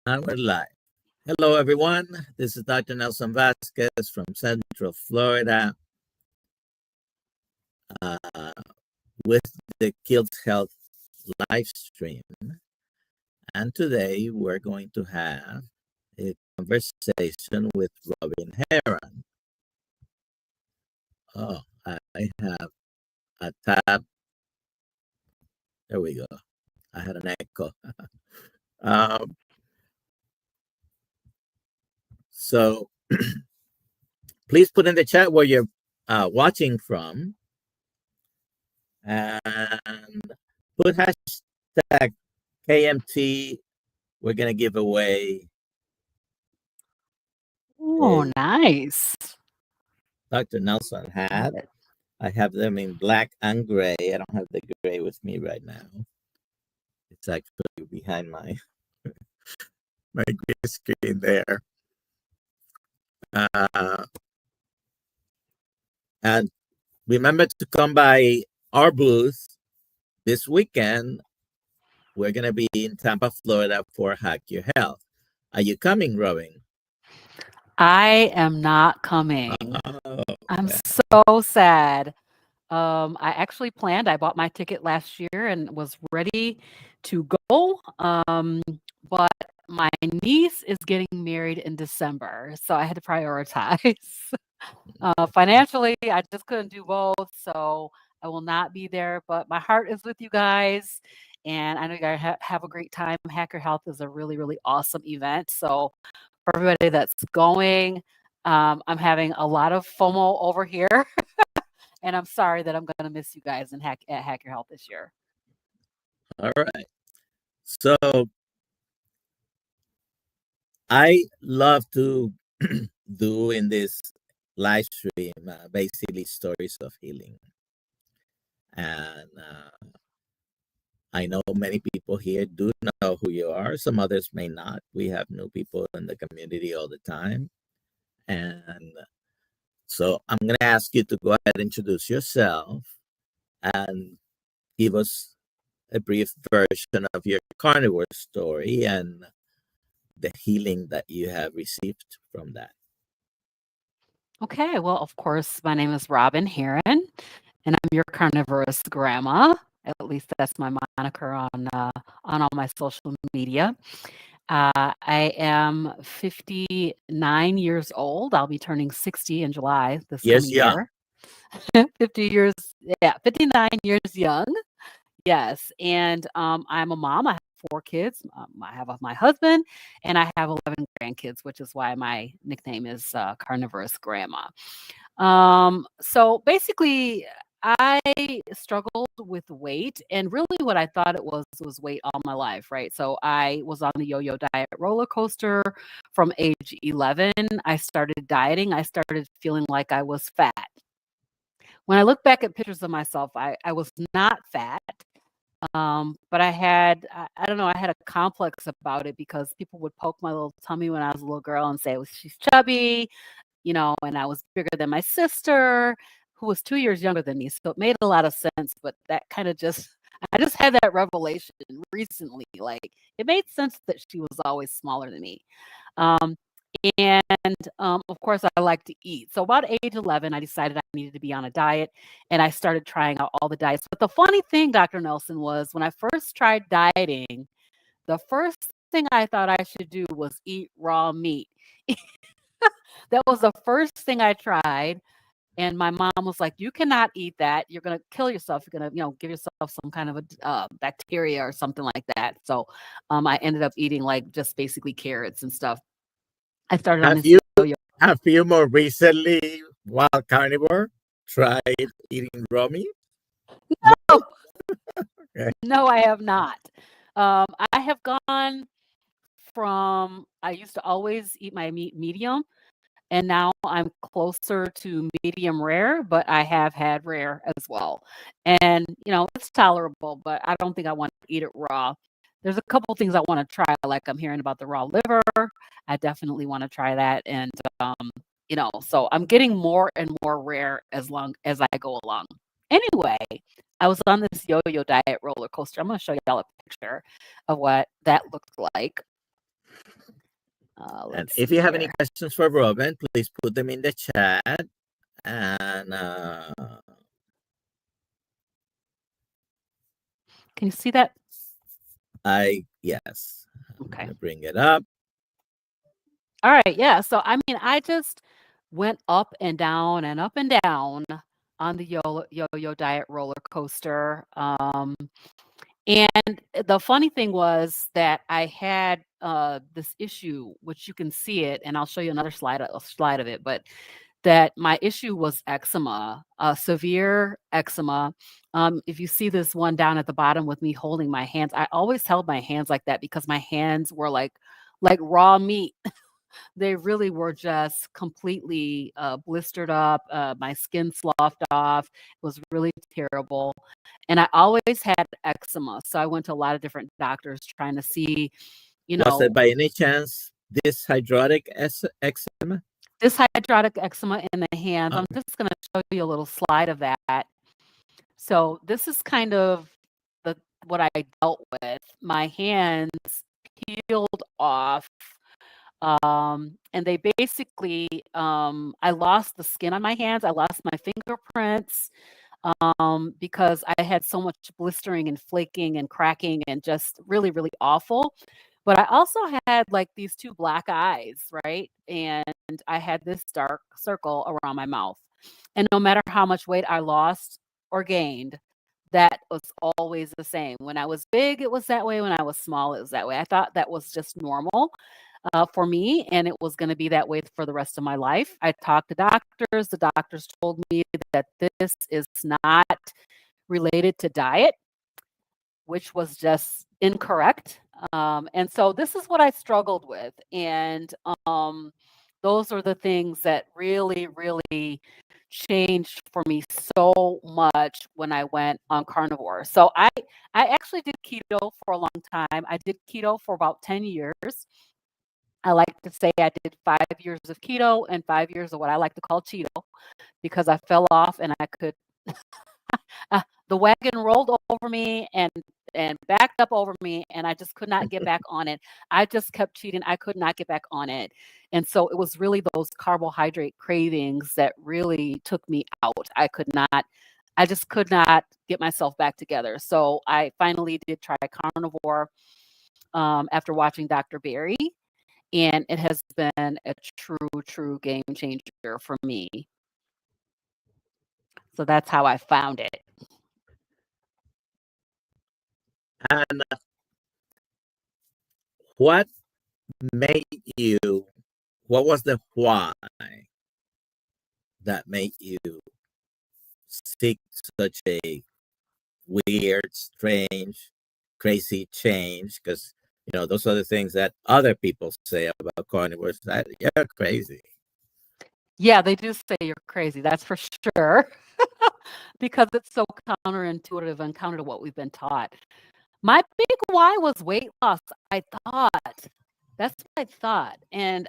And we're live. Hello, everyone. This is Dr. Nelson Vasquez from Central Florida uh, with the KiltzHealth Livestream. And today we're going to have a conversation with Robyn Herron. Oh, I have a tab. There we go. I had an echo. um, so please put in the chat where you're watching from and put hashtag KMT. We're going to give away Oh, nice. Dr. Nelson hat. Love it. I have them in black and gray. I don't have the gray with me right now. It's actually behind my green screen there. And remember to come by our booth this weekend. We're going to be in Tampa, Florida for Hack Your Health. Are you coming, Robyn? I am not coming. Oh, I'm so sad. I actually planned. I bought my ticket last year and was ready to go. But my niece is getting married in December, so I had to prioritize. Financially, I just couldn't do both, so I will not be there. But my heart is with you guys, and I know you guys have a great time. Hacker Health is a really, really awesome event. So for everybody that's going, I'm having a lot of FOMO over here. And I'm sorry that I'm going to miss you guys at Hacker Health this year. all right. So I love to do in this live stream basically stories of healing. And I know many people here do know who you are. Some others may not. We have new people in the community all the time. And so I'm going to ask you to go ahead and introduce yourself and give us a brief version of your carnivore story and the healing that you have received from that. Okay, well, of course, my name is Robyn Herron, and I'm your carnivorous grandma. At least that's my moniker on all my social media. I am 59 years old. I'll be turning 60 in July this coming year. 50 years, 59 years young. Yes, and I'm a mom. I have 4 kids. I have my husband, and I have 11 grandkids, which is why my nickname is Carnivorous Grandma. So basically, I struggled with weight, and really what I thought it was weight all my life, right? So I was on the yo-yo diet roller coaster from age 11. I started dieting. I started feeling like I was fat. When I look back at pictures of myself, I was not fat. But I don't know, I had a complex about it because people would poke my little tummy when I was a little girl and say, well, she's chubby, and I was bigger than my sister, who was 2 years younger than me. So it made a lot of sense, but that kind of I just had that revelation recently. Like, it made sense that she was always smaller than me. And of course, I like to eat. So about age 11, I decided I needed to be on a diet, and I started trying out all the diets. But the funny thing, Dr. Nelson, was when I first tried dieting, the first thing I thought I should do was eat raw meat. That was the first thing I tried. And my mom was like, "You cannot eat that. You're gonna kill yourself. You're gonna, give yourself some kind of a bacteria or something like that." So, I ended up eating like just basically carrots and stuff. I started on this yo-yo. Have you more recently, while carnivore, tried eating raw meat? No, Okay. no, I have not. I have gone from I used to always eat my meat medium, and now I'm closer to medium rare, but I have had rare as well. And, it's tolerable, but I don't think I want to eat it raw. There's a couple things I want to try, like I'm hearing about the raw liver. I definitely want to try that. And, so I'm getting more and more rare as long as I go along. Anyway, I was on this yo-yo diet roller coaster. I'm going to show y'all a picture of what that looked like. And Let's if see you have any here. questions for Robyn, please put them in the chat. And Can you see that? yes, I'm Okay. gonna bring it up. All right. Yeah. So, I mean, I just went up and down and up and down on the yo-yo diet roller coaster. And the funny thing was that I had this issue, which you can see it, and I'll show you another slide of it. But that my issue was eczema, severe eczema. If you see this one down at the bottom with me holding my hands, I always held my hands like that because my hands were like raw meat. They really were just completely blistered up. My skin sloughed off. It was really terrible. And I always had eczema. So I went to a lot of different doctors trying to see, you Was it know, by any chance this hydrotic eczema? this hydrotic eczema in the hands. I'm Okay. just going to show you a little slide of that. So this is kind of the what I dealt with. My hands peeled off. And they basically, I lost the skin on my hands. I lost my fingerprints because I had so much blistering and flaking and cracking and just really, really awful. But I also had like these two black eyes, right? And I had this dark circle around my mouth. And no matter how much weight I lost or gained, that was always the same. When I was big, it was that way. When I was small, it was that way. I thought that was just normal for me, and it was going to be that way for the rest of my life. I talked to doctors. The doctors told me that this is not related to diet, which was just incorrect. And so this is what I struggled with. And those are the things that really, really changed for me so much when I went on carnivore. So I actually did keto for a long time. I did keto for about 10 years. I like to say I did 5 years of keto and 5 years of what I like to call Cheeto because I fell off and I could the wagon rolled over me and backed up over me and I just could not get back on it. I just kept cheating. I could not get back on it. And so it was really those carbohydrate cravings that really took me out. I just could not get myself back together. So I finally did try carnivore after watching Dr. Berry. And it has been a true game changer for me. So that's how I found it. And what made you, what was the why that made you seek such a weird, strange, crazy change? Because, those are the things that other people say about carnivores, that you're crazy. Yeah, they do say you're crazy. That's for sure. Because it's so counterintuitive and counter to what we've been taught. My big why was weight loss. I thought. That's what I thought. And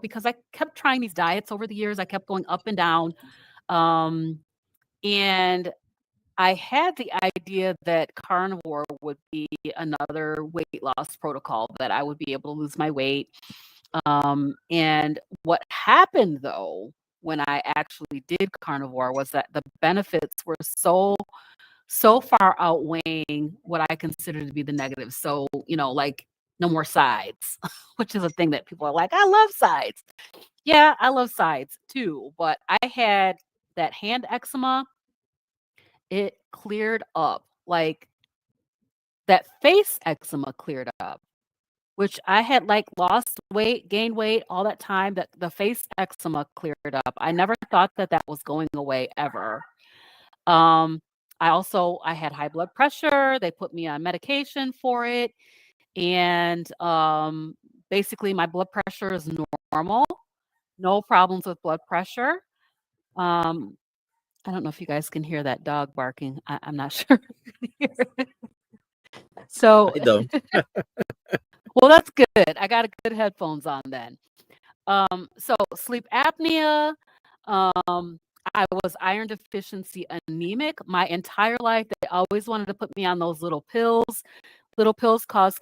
because I kept trying these diets over the years, I kept going up and down. And I had the idea that carnivore would be another weight loss protocol, that I would be able to lose my weight. And what happened though, when I actually did carnivore, was that the benefits were so far outweighing what I consider to be the negatives. So, like no more sides, which is a thing that people are like, I love sides. Yeah, I love sides too. But I had that hand eczema. It cleared up. Like that face eczema cleared up, which I had like lost weight, gained weight all that time, that the face eczema cleared up. I never thought that that was going away ever. Um, I had high blood pressure. They put me on medication for it. And basically my blood pressure is normal. No problems with blood pressure. I don't know if you guys can hear that dog barking. I'm not sure. So, I don't. well, that's good. I got good headphones on then. So sleep apnea. I was iron deficiency anemic my entire life. They always wanted to put me on those little pills. Little pills cause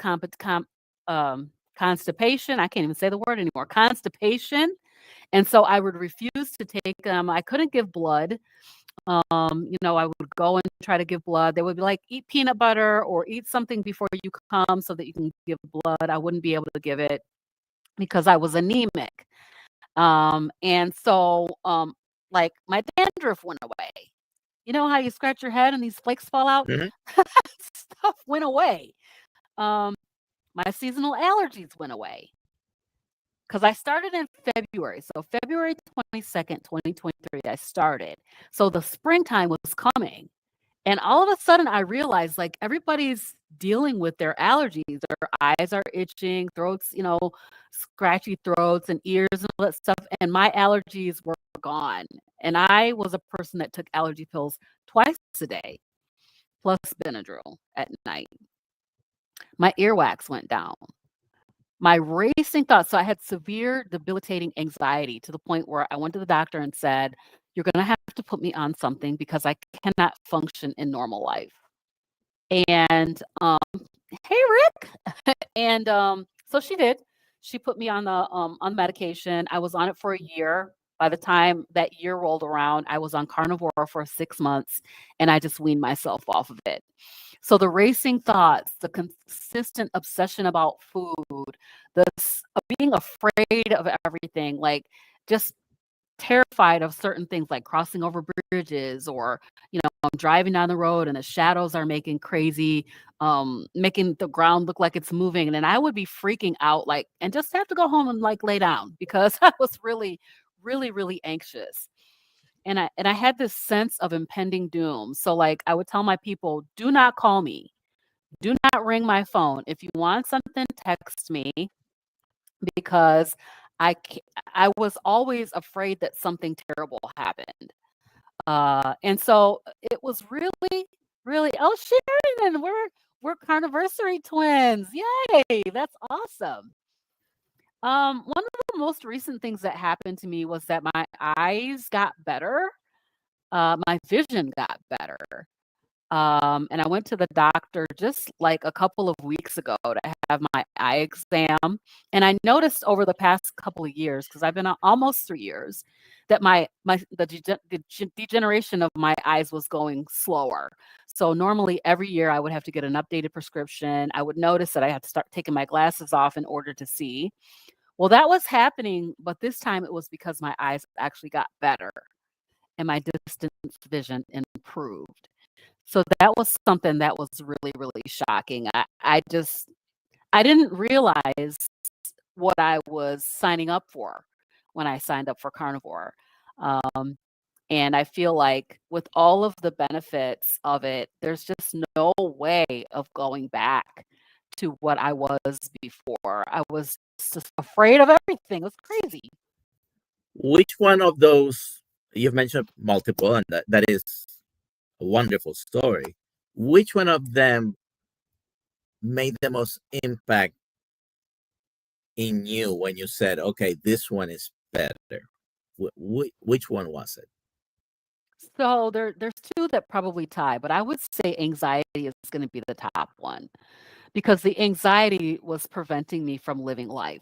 constipation. I can't even say the word anymore. Constipation. And so I would refuse to take them. I couldn't give blood. I would go and try to give blood. They would be like, eat peanut butter or eat something before you come so that you can give blood. I wouldn't be able to give it because I was anemic. And so, like my dandruff went away. You know how you scratch your head and these flakes fall out? Hmm. Stuff went away. Um, my seasonal allergies went away because I started in February. So February 22nd, 2023, I started. So the springtime was coming. And all of a sudden I realized like everybody's dealing with their allergies. Their eyes are itching, throats, scratchy throats and ears and all that stuff. And my allergies were gone. And I was a person that took allergy pills twice a day, plus Benadryl at night. My earwax went down. My racing thoughts. So I had severe debilitating anxiety to the point where I went to the doctor and said, "You're going to have to put me on something because I cannot function in normal life." And hey, Rick. And so she did. She put me on medication. I was on it for a year. By the time that year rolled around, I was on carnivore for 6 months, and I just weaned myself off of it. So the racing thoughts, the consistent obsession about food, being afraid of everything, like just terrified of certain things like crossing over bridges or I'm driving down the road and the shadows are making crazy, making the ground look like it's moving, and then I would be freaking out like and just have to go home and like lay down because I was really really really anxious. And I had this sense of impending doom. So like I would tell my people, do not call me, do not ring my phone. If you want something, text me, because I was always afraid that something terrible happened. And so it was really, really, oh, Sharon, we're carniversary twins. Yay, that's awesome. One of the most recent things that happened to me was that my eyes got better. My vision got better. And I went to the doctor just like a couple of weeks ago to have my eye exam. And I noticed over the past couple of years, because I've been almost 3 years, that the degeneration of my eyes was going slower. So normally every year I would have to get an updated prescription. I would notice that I had to start taking my glasses off in order to see. Well, that was happening, but this time it was because my eyes actually got better and my distance vision improved. So that was something that was really, really shocking. I didn't realize what I was signing up for when I signed up for carnivore. Um, and I feel like with all of the benefits of it, there's just no way of going back to what I was before. I was just afraid of everything. It was crazy. Which one of those, you've mentioned multiple, and that is a wonderful story. Which one of them made the most impact in you when you said, okay, this one is better? Which one was it? So there's two that probably tie, but I would say anxiety is going to be the top one because the anxiety was preventing me from living life.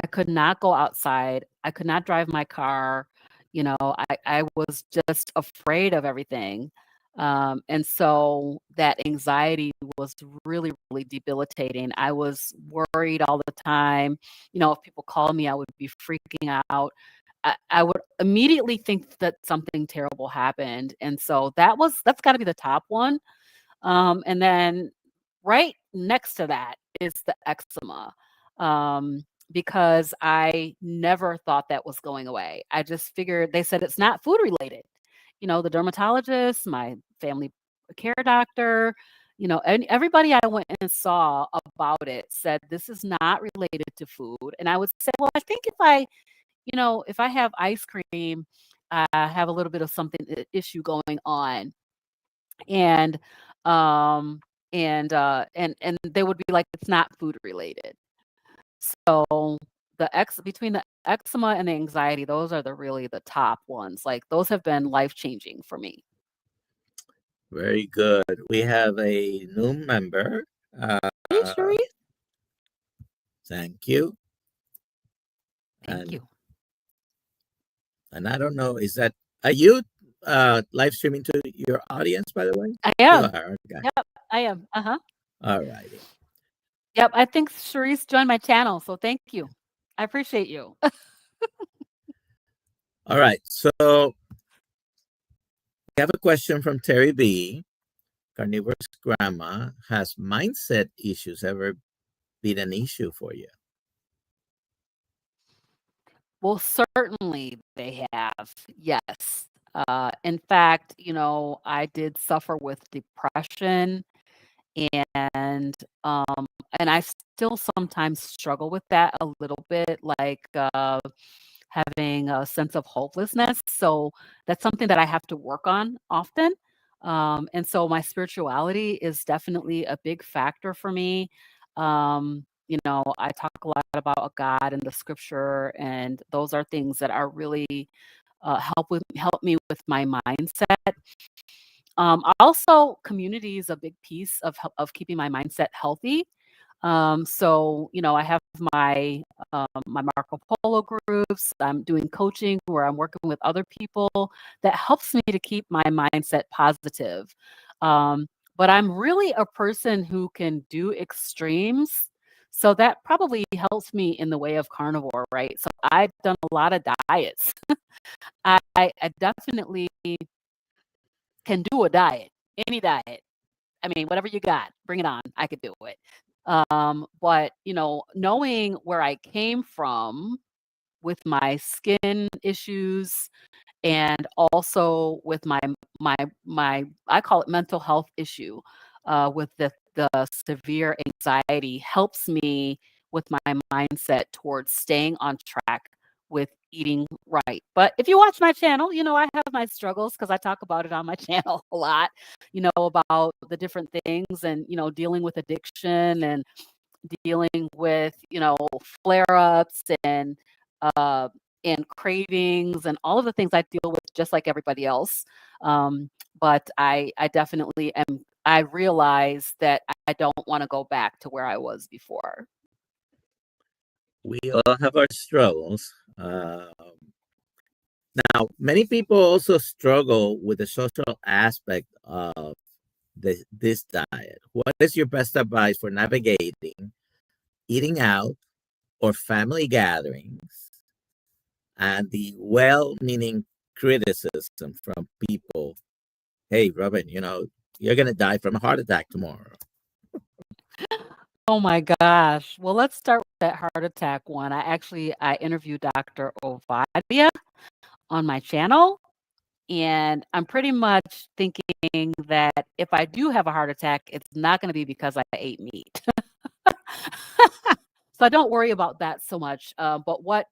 I could not go outside. I could not drive my car. I was just afraid of everything. And so that anxiety was really, really debilitating. I was worried all the time. If people called me, I would be freaking out. I would immediately think that something terrible happened. And so that's got to be the top one. And then right next to that is the eczema. Because I never thought that was going away. I just figured they said it's not food related. The dermatologist, my family care doctor, and everybody I went and saw about it said this is not related to food. And I would say, well, I think if I have ice cream, I have a little bit of something issue going on. And and they would be like, it's not food related. So between the eczema and the anxiety, those are really the top ones. Like those have been life changing for me. Very good. We have a new member. Hey, Uh, Cherie. Thank you. Thank And you. and I don't know, is that, are you live streaming to your audience, by the way? I You am. are. Okay. Yep, I am. All righty. Yep, I think Charisse joined my channel, so thank you. I appreciate you. All right. So we have a question from Terry B. Carnivorous grandma, has mindset issues ever been an issue for you? Well, certainly they have. Yes. In fact, I did suffer with depression and um and I still sometimes struggle with that a little bit, like having a sense of hopelessness. So that's something that I have to work on often. And so my spirituality is definitely a big factor for me. I talk a lot about a God in the scripture, and those are things that are really help me with my mindset. Also, community is a big piece of keeping my mindset healthy. So I have my Marco Polo groups. I'm doing coaching where I'm working with other people that helps me to keep my mindset positive. Um, but I'm really a person who can do extremes. So that probably helps me in the way of carnivore, right? So I've done a lot of diets. I definitely can do a diet, any diet. I mean, whatever you got, bring it on. I could do it. But knowing where I came from with my skin issues and also with my I call it mental health issue, with the severe anxiety helps me with my mindset towards staying on track with eating right. But if you watch my channel, I have my struggles because I talk about it on my channel a lot, about the different things and, dealing with addiction and dealing with, flare-ups uh, and cravings and all of the things I deal with just like everybody else. But I definitely am. I realize that I don't want to go back to where I was before. We all have our struggles. Now, many people also struggle with the social aspect of this diet. What is your best advice for navigating eating out or family gatherings and the well-meaning criticism from people? Hey, Robyn, you're going to die from a heart attack tomorrow. Oh my gosh. Well, let's start with that heart attack one. I interviewed Dr. Ovadia on my channel, and I'm pretty much thinking that if I do have a heart attack, it's not going to be because I ate meat. So I don't worry about that so much. But what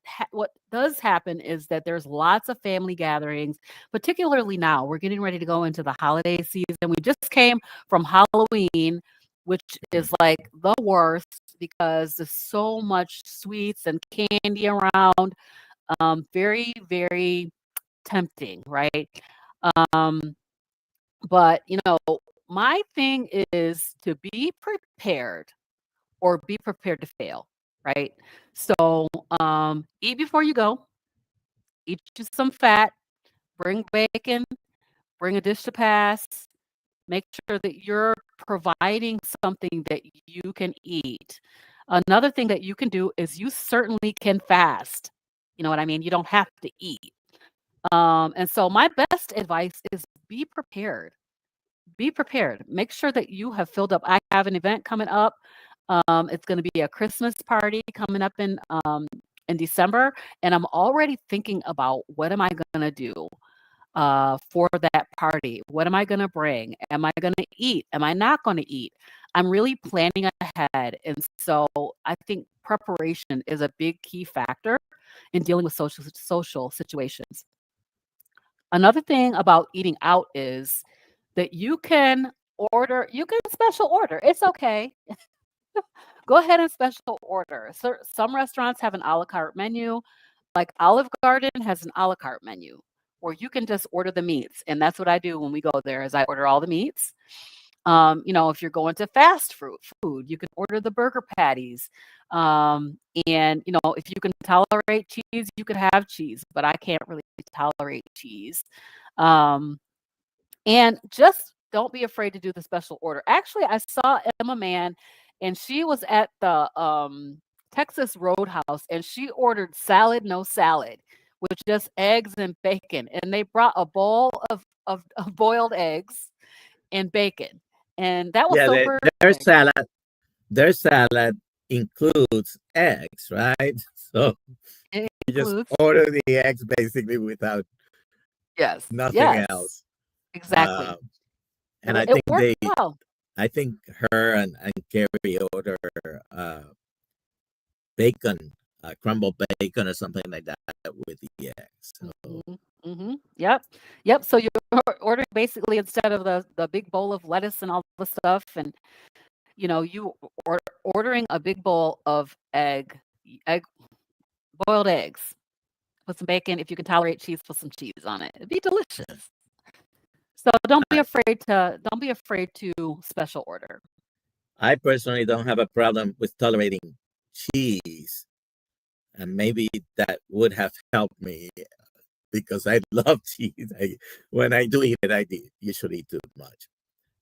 does happen is that there's lots of family gatherings, particularly now. We're getting ready to go into the holiday season. We just came from Halloween, which is like the worst because there's so much sweets and candy around. Very, very tempting, right? Um, but my thing is to be prepared or be prepared to fail, right? So eat before you go, eat you some fat, bring bacon, bring a dish to pass, make sure that you're providing something that you can eat. Another thing that you can do is you certainly can fast. You know what I mean? You don't have to eat. And so my best advice is be prepared. Be prepared. Make sure that you have filled up. I have an event coming up. It's going to be a Christmas party coming up in December, and I'm already thinking about what am I going to do for that party? What am I going to bring? Am I going to eat? Am I not going to eat? I'm really planning ahead, and so I think preparation is a big key factor in dealing with social situations. Another thing about eating out is that you can special order. It's okay. Go ahead and special order. So some restaurants have an a la carte menu, like Olive Garden has an a la carte menu where you can just order the meats. And that's what I do when we go there is I order all the meats. If you're going to fast food, you can order the burger patties. And if you can tolerate cheese, you can have cheese, but I can't really tolerate cheese. Um, and just don't be afraid to do the special order. Actually, I saw Emma Man, and she was at the Texas Roadhouse, and she ordered salad, no salad, with just eggs and bacon. And they brought a bowl of boiled eggs and bacon. And that was Yeah, so their perfect. salad includes eggs, right? So It you just includes, order the eggs basically without yes, nothing yes, else. exactly. Uh, and It worked well. I think her and Carrie order uh, bacon, crumbled bacon or something like that with the eggs. So Mhm, mhm. Yep. Yep, so you're ordering basically instead of the big bowl of lettuce and all the stuff, and, you ordering a big bowl of egg boiled eggs with some bacon. If you can tolerate cheese, put some cheese on it. It'd be delicious. So I, don't be afraid to special order. I personally don't have a problem with tolerating cheese, and maybe that would have helped me because I love cheese. When I do eat it, usually eat too much.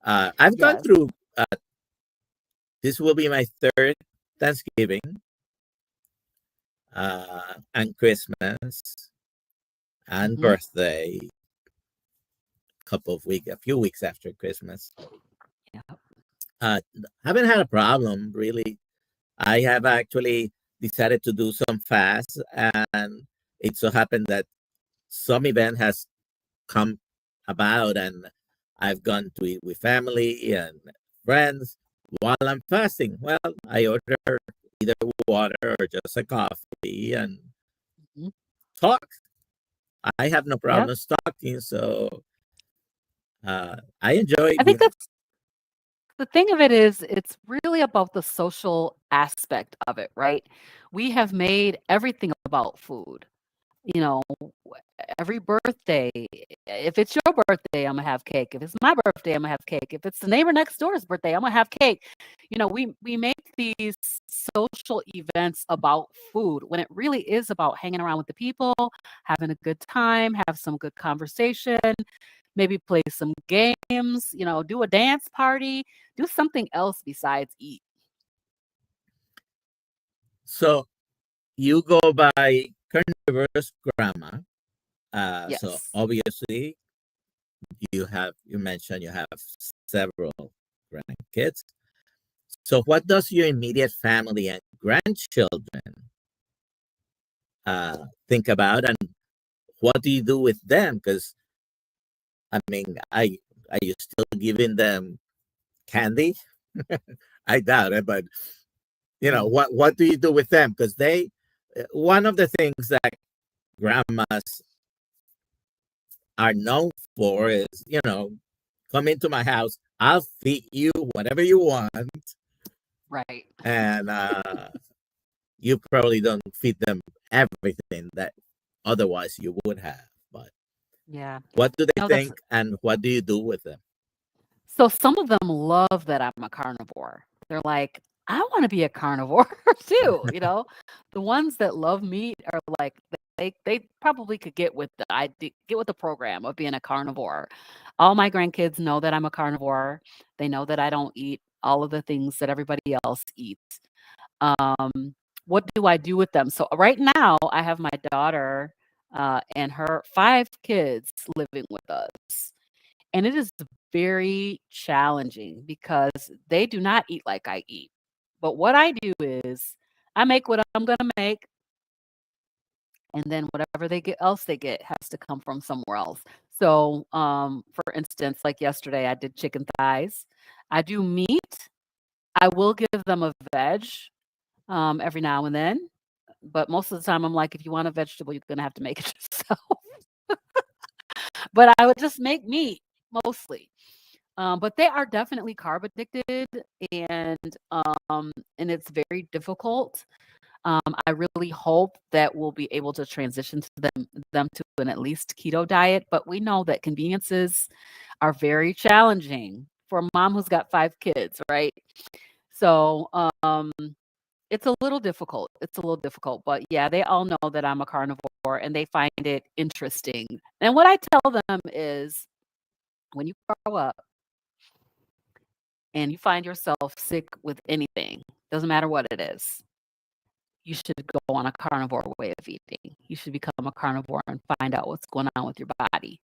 I've gone Yes. through. This will be my third Thanksgiving and Christmas and Mhm. birthday. A few weeks after Christmas. Yeah. Uh, haven't had a problem really. I have actually decided to do some fast, and it so happened that some event has come about, and I've gone to eat with family and friends while I'm fasting. Well, I order either water or just a coffee and Mhm. talk. I have no Yep. problem talking, so I enjoy I think being. that's the thing of it is it's really about the social aspect of it, right? We have made everything about food. You know, every birthday, if it's your birthday, I'm gonna have cake. If it's my birthday, I'm gonna have cake. If it's the neighbor next door's birthday, I'm gonna have cake. We make these social events about food when it really is about hanging around with the people, having a good time, have some good conversation, maybe play some games, do a dance party, do something else besides eat. So you go by carnivorous grandma. So Yes. obviously you mentioned you have several grandkids. So what does your immediate family and grandchildren think about, and what do you do with them? Because I mean, are you still giving them candy? I doubt it, but Mm. what do you do with them? Because one of the things that grandmas are known for is, come into my house, I'll feed you whatever you want, Right. and you probably don't feed them everything that otherwise you would have. But Yeah. what do they That's think, and what do you do with them? So some of them love that I'm a carnivore. They're like, "I wanna be a carnivore too," you know? The ones that love meat are like, they probably could get with the program of being a carnivore. All my grandkids know that I'm a carnivore. They know that I don't eat all of the things that everybody else eats. What do I do with them? So right now, I have my daughter, and her 5 kids living with us. And it is very challenging because they do not eat like I eat. But what I do is I make what I'm gonna make, and then whatever they get has to come from somewhere else. So, for instance, like yesterday, I did chicken thighs. I do meat. I will give them a veg, every now and then, but most of the time, I'm like, "If you want a vegetable, you're gonna have to make it yourself." But I would just make meat mostly. But they are definitely carb addicted, and and it's very difficult. I really hope that we'll be able to transition to them to an at least keto diet, but we know that conveniences are very challenging for a mom who's got 5 kids, right? So, it's a little difficult. It's a little difficult, but yeah, they all know that I'm a carnivore and they find it interesting. And what I tell them is when you grow up and you find yourself sick with anything, doesn't matter what it is, you should go on a carnivore way of eating. You should become a carnivore and find out what's going on with your body.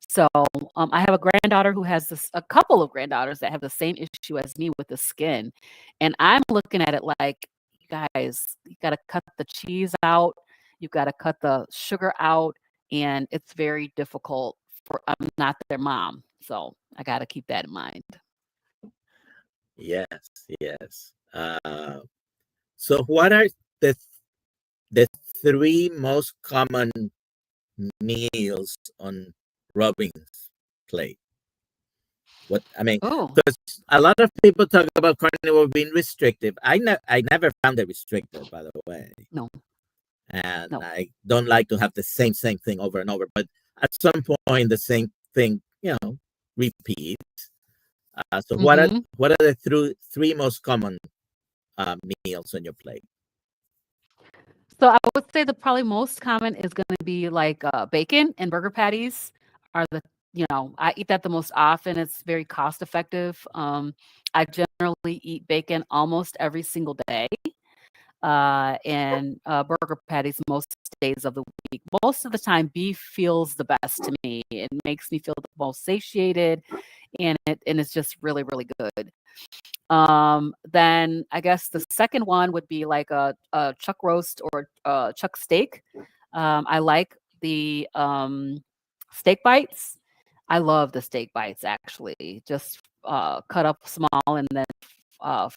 So, I have a granddaughter who has a couple of granddaughters that have the same issue as me with the skin. And I'm looking at it like, you guys, you got to cut the cheese out, you've got to cut the sugar out, and it's very difficult for, I'm not their mom. So I got to keep that in mind. Yes, yes. So what are the the three most common meals on Robyn's plate? What I mean, Oh, because a lot of people talk about carnivore being restrictive. I never found it restrictive, by the way, no, and no. I don't like to have the same thing over and over. But at some point, the same thing, repeats. So Hmm. what are the three most common meals on your plate? So I would say the probably most common is going to be like bacon and burger patties are the, I eat that the most often. It's very cost effective. I generally eat bacon almost every single day, and burger patties most days of the week. Most of the time, beef feels the best to me. It makes me feel the most satiated, and it's just really really good. Then I guess the second one would be like a chuck roast or chuck steak. I like the steak bites. I love the steak bites actually. Just cut up small and then uh,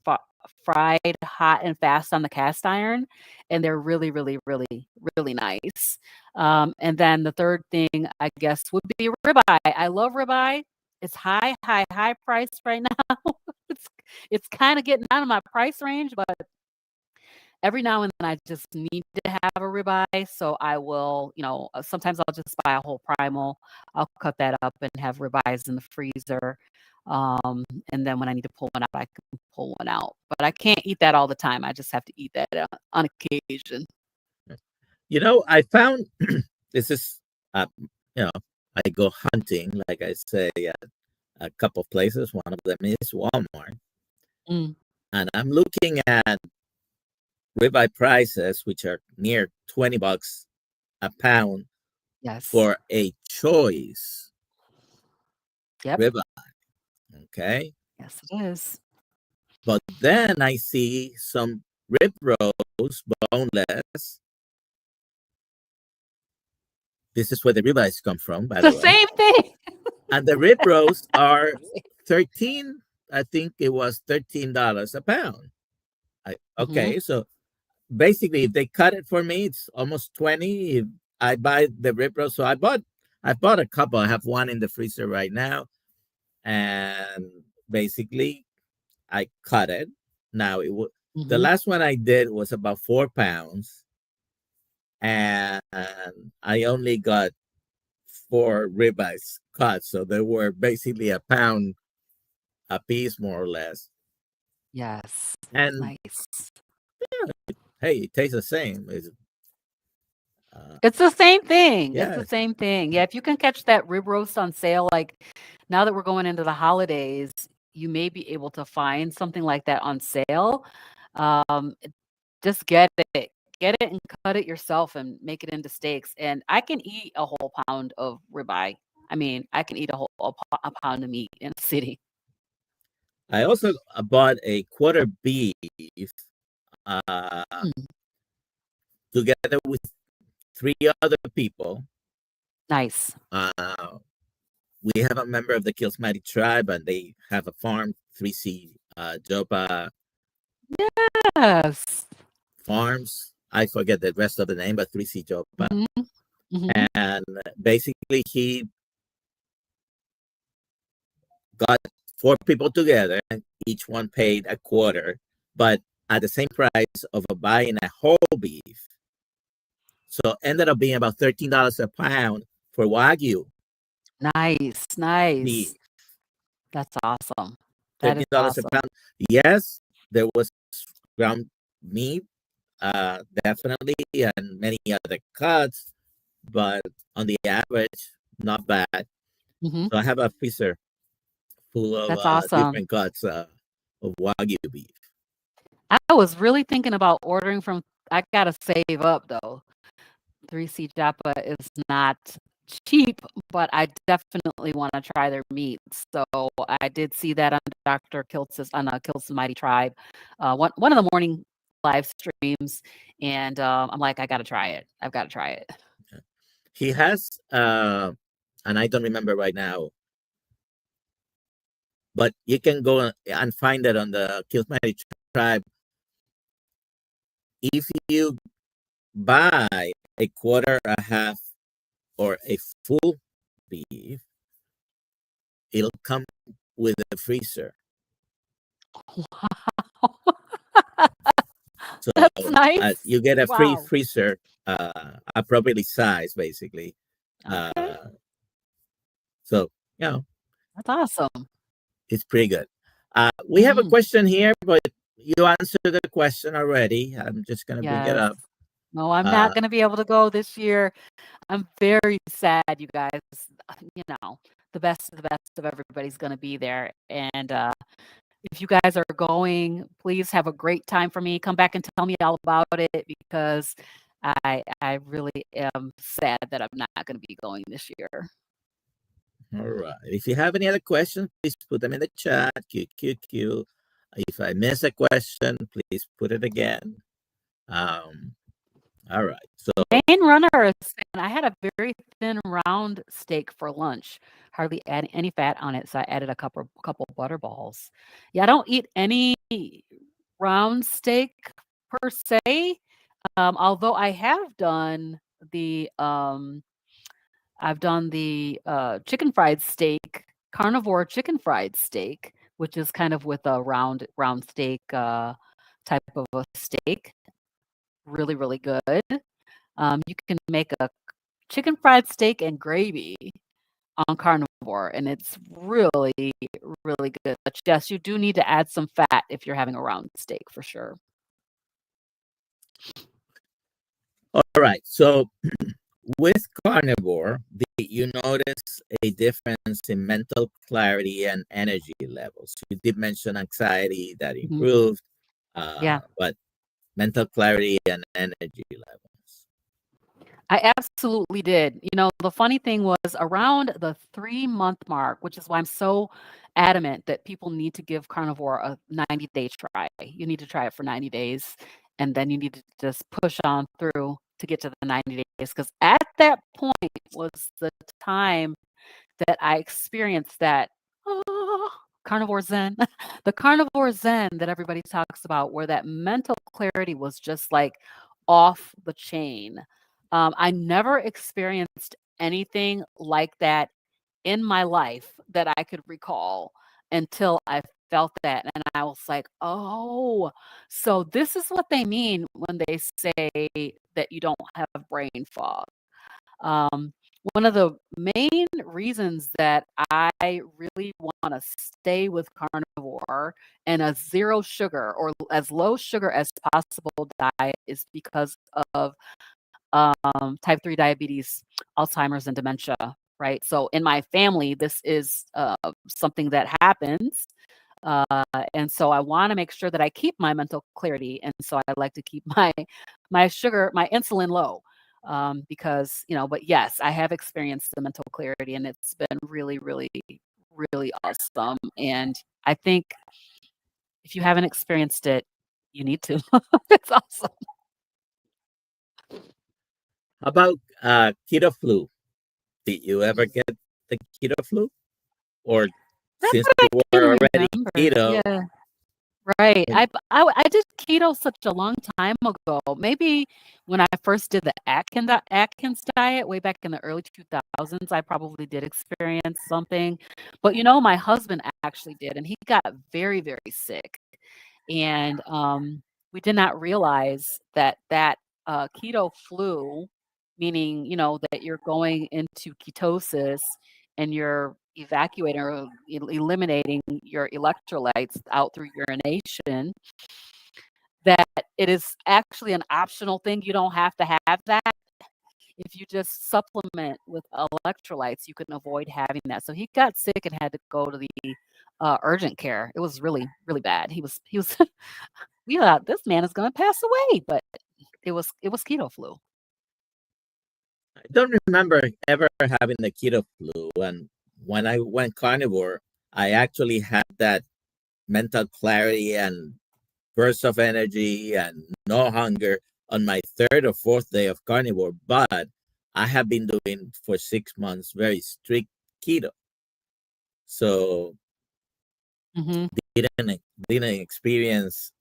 f- fried hot and fast on the cast iron, and they're really, really, really, really nice. And then the third thing I guess would be ribeye. I love ribeye. It's high, high, high price right now. it's it's kind of getting out of my price range, but every now and then I just need to have a ribeye. So I will, sometimes I'll just buy a whole primal. I'll cut that up and have ribeyes in the freezer. And then when I need to pull one out, I can pull one out. But I can't eat that all the time. I just have to eat that on occasion. I found this is, uh, I go hunting, like I say, at a couple of places. One of them is Walmart, Mm, and I'm looking at ribeye prices, which are near $20 a pound yes. for a choice Yep. ribeye. Okay, Yes, it is. but then I see some rib roast, boneless. This is where the ribeyes come from, by The the way. same thing. And the rib roasts are 13. I think it was $13 a pound. Hmm. Okay, so basically, if they cut it for me, it's almost 20. If I buy the rib roast, so I bought a couple. I have one in the freezer right now, and basically, I cut it. Now the Hmm. last one I did was about 4 pounds, and I only got four ribeyes cut, so they were basically a pound a piece, more or less. Yes, it's And nice. hey, it tastes the same. Uh, It's the same thing. It's the yeah, same thing. Yeah, if you can catch that rib roast on sale, like now that we're going into the holidays, you may be able to find something like that on sale. Um, just it. Get it and cut it yourself and make it into steaks. And I can eat a whole pound of ribeye. I mean, I can eat a pound of meat in a city. I also bought a quarter beef uh, Mm, together with three other people. nice. Uh, we have a member of the KiltzHealth tribe, and they have a farm, 3C Jopa Yes. Farms. I forget the rest of the name, but 3C Jopa. Hmm. Hmm. And basically, he got four people together, and each one paid a quarter, but at the same price of buying a whole beef. So ended up being about $13 a pound for Wagyu Nice. Nice. beef. That's awesome. That is $13 a awesome. pound. Yes, there was ground meat, definitely, and many other cuts, but on the average, not bad. Mhm. So I have a freezer full of That's awesome. different cuts of Wagyu beef. I was really thinking about ordering from I gotta save up though. 3C Japa is not cheap, but I definitely wanna try their meats. So I did see that on Dr. Kiltz's on Kiltz's Mighty Tribe, one of the morning live streams, and, I'm like, "I gotta try it. I've gotta try it." He has, and I don't remember right now, but you can go and find it on the Kilsmary Tribe. If you buy a quarter, a half, or a full beef, it'll come with a freezer. Wow. So That's nice. you get a free Wow. freezer, appropriately sized, basically. Okay. Uh, so, you know, That's awesome. it's pretty good. We have a Mhm. question here, but you answered the question already. I'm just going to bring it Yes. up. No, I'm not Uh, gonna be able to go this year. I'm very sad, you guys. You know, the best of everybody's gonna be there, and, if you guys are going, please have a great time for me. Come back and tell me all about it because I really am sad that I'm not gonna be going this year. all right. If you have any other questions, please put them in the chat. Q. If I miss a question, please put it again. Um, all right. So, Jane Runner is saying, "I had a very thin round steak for lunch, hardly add any fat on it, so I added a couple butter balls." Yeah, I don't eat any round steak per se, although I have done chicken fried steak, carnivore chicken fried steak, which is kind of with a round steak, type of a steak. Really, really good. You can make a chicken fried steak and gravy on carnivore, and it's really, really good. But yes, you do need to add some fat if you're having a round steak for sure. all right. So, with carnivore, you notice a difference in mental clarity and energy levels. You did mention anxiety that Mhm. improved, Yeah. but mental clarity and energy levels. I absolutely did. You know, the funny thing was around the 3-month mark, which is why I'm so adamant that people need to give carnivore a 90-day try. You need to try it for 90 days, and then you need to just push on through to get to the 90 days. Because at that point was the time that I experienced that carnivore zen, the carnivore zen that everybody talks about, where that mental clarity was just like off the chain. I never experienced anything like that in my life that I could recall until I felt that. And I was like, oh, so this is what they mean when they say that you don't have brain fog. Um, one of the main reasons that I really want to stay with carnivore and a zero sugar or as low sugar as possible diet is because of type 3 diabetes, Alzheimer's, and dementia, right? So in my family, this is something that happens. Uh, and so I want to make sure that I keep my mental clarity. And so I like to keep my sugar, my insulin low. Because, you know, but yes, I have experienced the mental clarity and it's been really, really, really awesome. And I think if you haven't experienced it, you need to. It's awesome. How about keto flu? Did you ever get the keto flu? Or Not since that I you can were already remember. keto, Yeah. Right. and I did keto such a long time ago. Maybe when I first did the Atkins diet way back in the early 2000s, I probably did experience something. But you know, my husband actually did, and he got very, very sick. And we did not realize that keto flu, meaning you know that you're going into ketosis and you're evacuating or eliminating your electrolytes out through urination, that it is actually an optional thing. You don't have to have that. If you just supplement with electrolytes, you can avoid having that. So he got sick and had to go to the urgent care. It was really, really bad. He was we thought this man is going to pass away, but it was keto flu. I don't remember ever having the keto flu. And when I went carnivore, I actually had that mental clarity and burst of energy and no hunger on my third or fourth day of carnivore. But I have been doing for 6 months very strict keto. So Hmm. didn't experience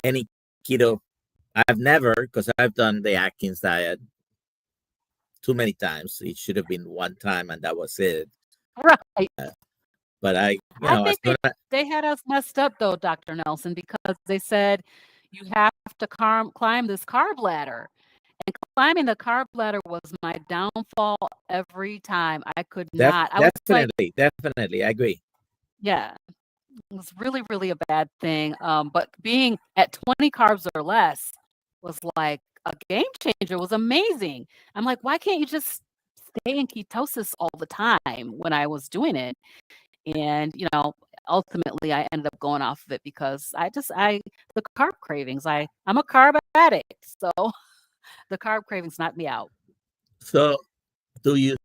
any keto. I've never, because I've done the Atkins diet too many times. It should have been one time, and that was it. Right. But I as think soon as they had us messed up though, Dr. Nelson, because they said you have to climb this carb ladder. And climbing the carb ladder was my downfall every time. I could not. I was like, definitely, I agree. yeah, it was really, really a bad thing. But being at 20 carbs or less was like a game changer. It was amazing. I'm like, why can't you just stay in ketosis all the time when I was doing it? And, ultimately I ended up going off of it because the carb cravings, I'm a carb addict. So the carb cravings knocked me out. So, do you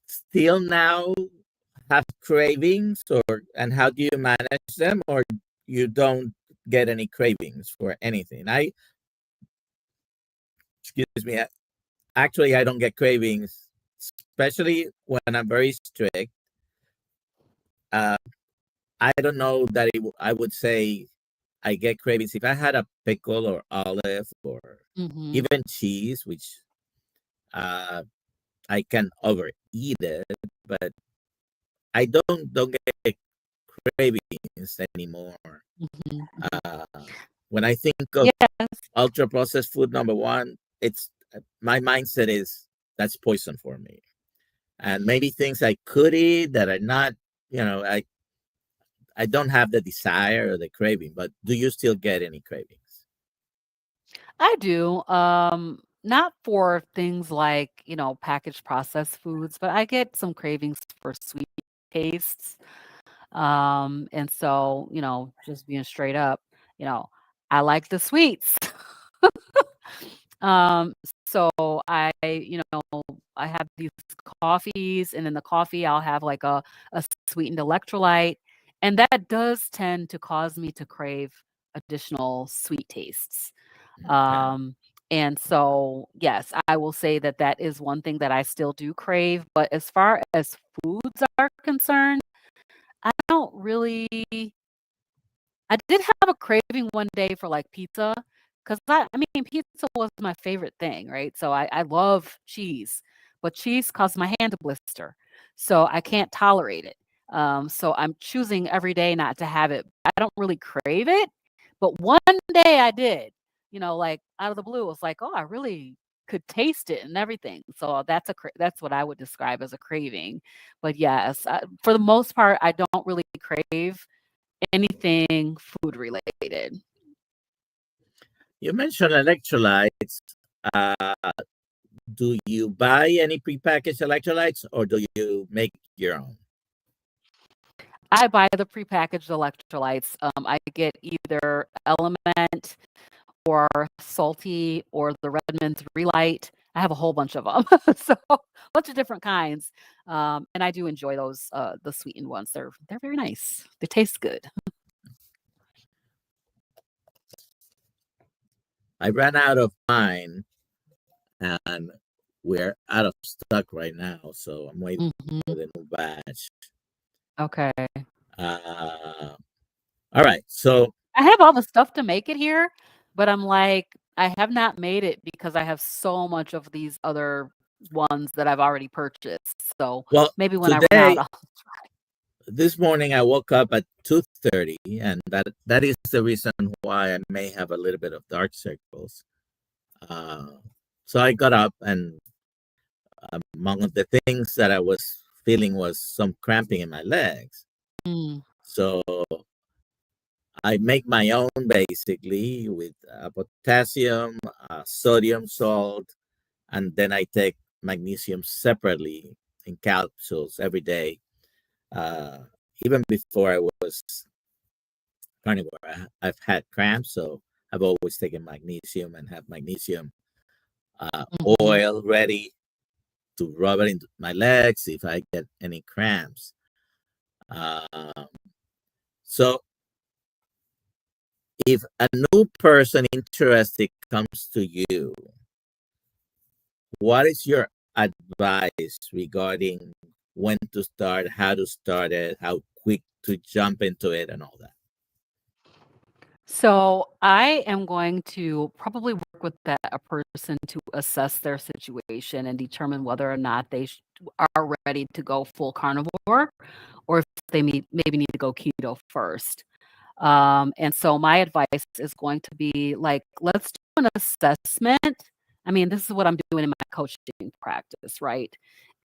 still now have cravings, and how do you manage them, or you don't get any cravings for anything? Excuse me. Actually, I don't get cravings, especially when I'm very strict. Uh, I don't know that I would say I get cravings if I had a pickle or olive or Hmm. even cheese, which uh, I can overeat it, but I don't get cravings anymore. Hmm. Uh, when I think of Yes, ultra processed food, number one, it's my mindset is that's poison for me. And maybe things I could eat that are not, I don't have the desire or the craving. But do you still get any cravings? I do. Not for things like, packaged processed foods, but I get some cravings for sweet tastes. And so, just being straight up, you know, I like the sweets. Um, so I have these coffees, and in the coffee, I'll have like a sweetened electrolyte, and that does tend to cause me to crave additional sweet tastes. Okay. And so, yes, I will say that that is one thing that I still do crave. But as far as foods are concerned, I don't really I did have a craving one day for, like, pizza, 'cause I mean, pizza was my favorite thing, right? So I love cheese, but cheese caused my hand to blister, so I can't tolerate it. So I'm choosing every day not to have it. I don't really crave it, but one day I did, like, out of the blue, it was like, "Oh, I really could taste it and everything." So that's what I would describe as a craving. But yes, for the most part, I don't really crave anything food related. You mentioned electrolytes. Uh, do you buy any prepackaged electrolytes, or do you make your own? I buy the prepackaged electrolytes. I get either Element or Salty or the Redmond's Relight. I have a whole bunch of them, so a bunch of different kinds. And I do enjoy those, the sweetened ones. They're very nice. They taste good. I ran out of mine, and we're out of stock right now, so I'm waiting for Mhm. the new batch. Okay. Uh, all right. So, I have all the stuff to make it here, but I'm like, I have not made it because I have so much of these other ones that I've already purchased. So well, maybe when I run out, today, this morning, I woke up at 2:30, and that is the reason why I may have a little bit of dark circles. Uh, so I got up and among the things that I was feeling was some cramping in my legs. Mm. So I make my own basically with potassium, sodium salt, and then I take magnesium separately in capsules every day. Uh, Even before I was carnivore, I've had cramps, so I've always taken magnesium and have magnesium Mhm. oil ready to rub it into my legs if I get any cramps. Um, so if a new person interested comes to you, what is your advice regarding when to start, how to start it, how quick to jump into it, and all that? So I am going to probably work with a person to assess their situation and determine whether or not they are ready to go full carnivore or if they maybe need to go keto first. And so my advice is going to be like, let's do an assessment. I mean, this is what I'm doing in my coaching practice, right?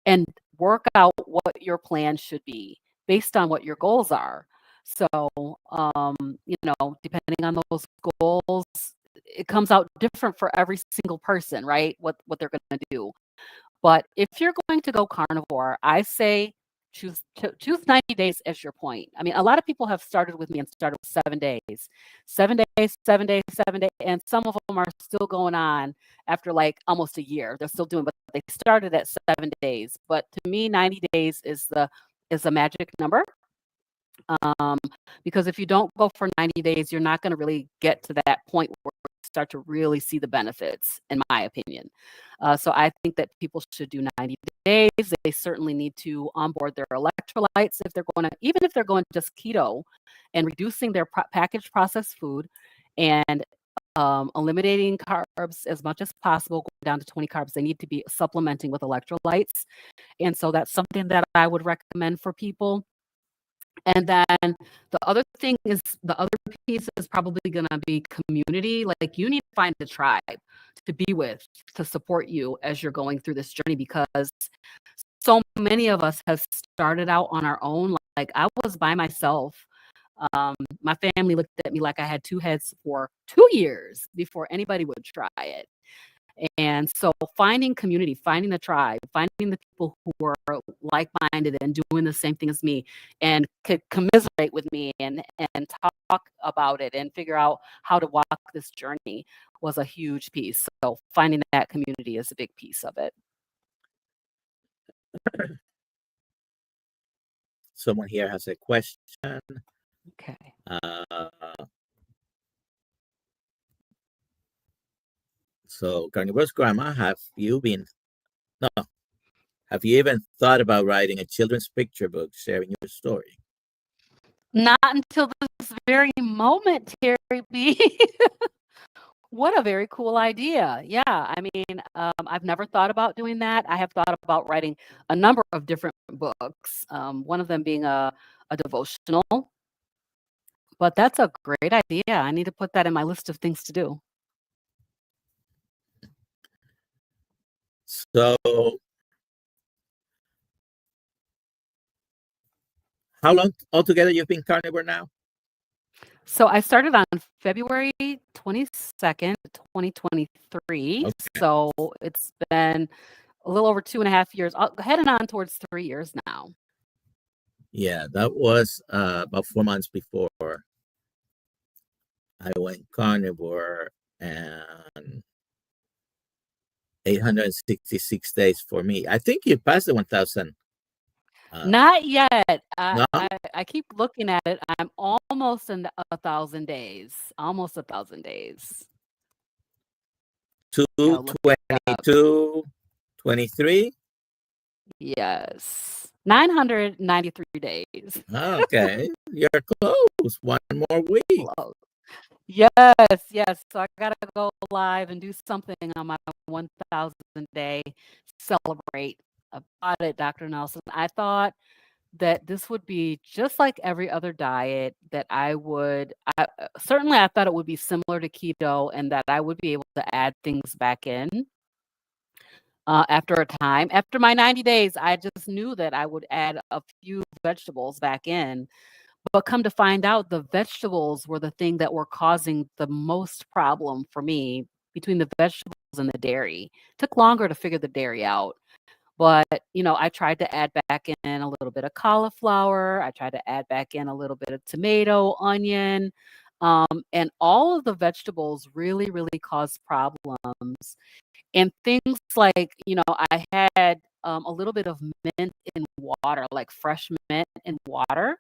And work out what your plan should be based on what your goals are. So, depending on those goals, it comes out different for every single person, right? What they're going to do. But if you're going to go carnivore, I say choose 90 days as your point. I mean, a lot of people have started with me and started with 7 days, 7 days, 7 days, 7 days, and some of them are still going on after like almost a year. They're still doing, but they started at 7 days. But to me, 90 days is a magic number. Um, because if you don't go for 90 days, you're not going to really get to that point where you start to really see the benefits, in my opinion. So I think that people should do 90 days. They certainly need to onboard their electrolytes if they're going to, even if they're going just keto and reducing their packaged processed food and eliminating carbs as much as possible, going down to 20 carbs. They need to be supplementing with electrolytes. And so that's something that I would recommend for people. And then the other piece is probably going to be community. Like you need to find a tribe to be with, to support you as you're going through this journey, because so many of us have started out on our own. Like I was by myself. My family looked at me like I had two heads for 2 years before anybody would try it. And so finding community, finding the tribe, finding the people who are like-minded and doing the same thing as me and could commiserate with me and talk about it and figure out how to walk this journey was a huge piece. So finding that community is a big piece of it. Someone here has a question. Okay. So, Carnivorous Grandma, no, have you even thought about writing a children's picture book sharing your story? Not until this very moment, Terry B. What a very cool idea. Yeah, I mean, I've never thought about doing that. I have thought about writing a number of different books, one of them being a devotional, but that's a great idea. I need to put that in my list of things to do. So, how long altogether you've been carnivore now? So I started on February 22nd, 2023. Okay. So it's been a little over 2.5 years, heading on towards 3 years now. Yeah, that was about 4 months before I went carnivore, and 866 days for me. I think you passed the 1,000. Not yet. No, I keep looking at it. I'm almost in 1,000 days. Almost 1,000 days. Gotta look it up. 222, 23. Yes. 993 days. Okay, you're close. One more week. Close. Yes, yes. So I gotta go live and do something on my 1,000 day celebrate about it, Dr. Nelson. I thought that this would be just like every other diet that certainly I thought it would be similar to keto and that I would be able to add things back in. after a time. After my 90 days, I just knew that I would add a few vegetables back in. But come to find out, the vegetables were the thing that were causing the most problem for me between the vegetables and the dairy. Took longer to figure the dairy out. But, I tried to add back in a little bit of cauliflower. I tried to add back in a little bit of tomato, onion, and all of the vegetables really, really caused problems. And things like, I had a little bit of mint in water, like fresh mint in water,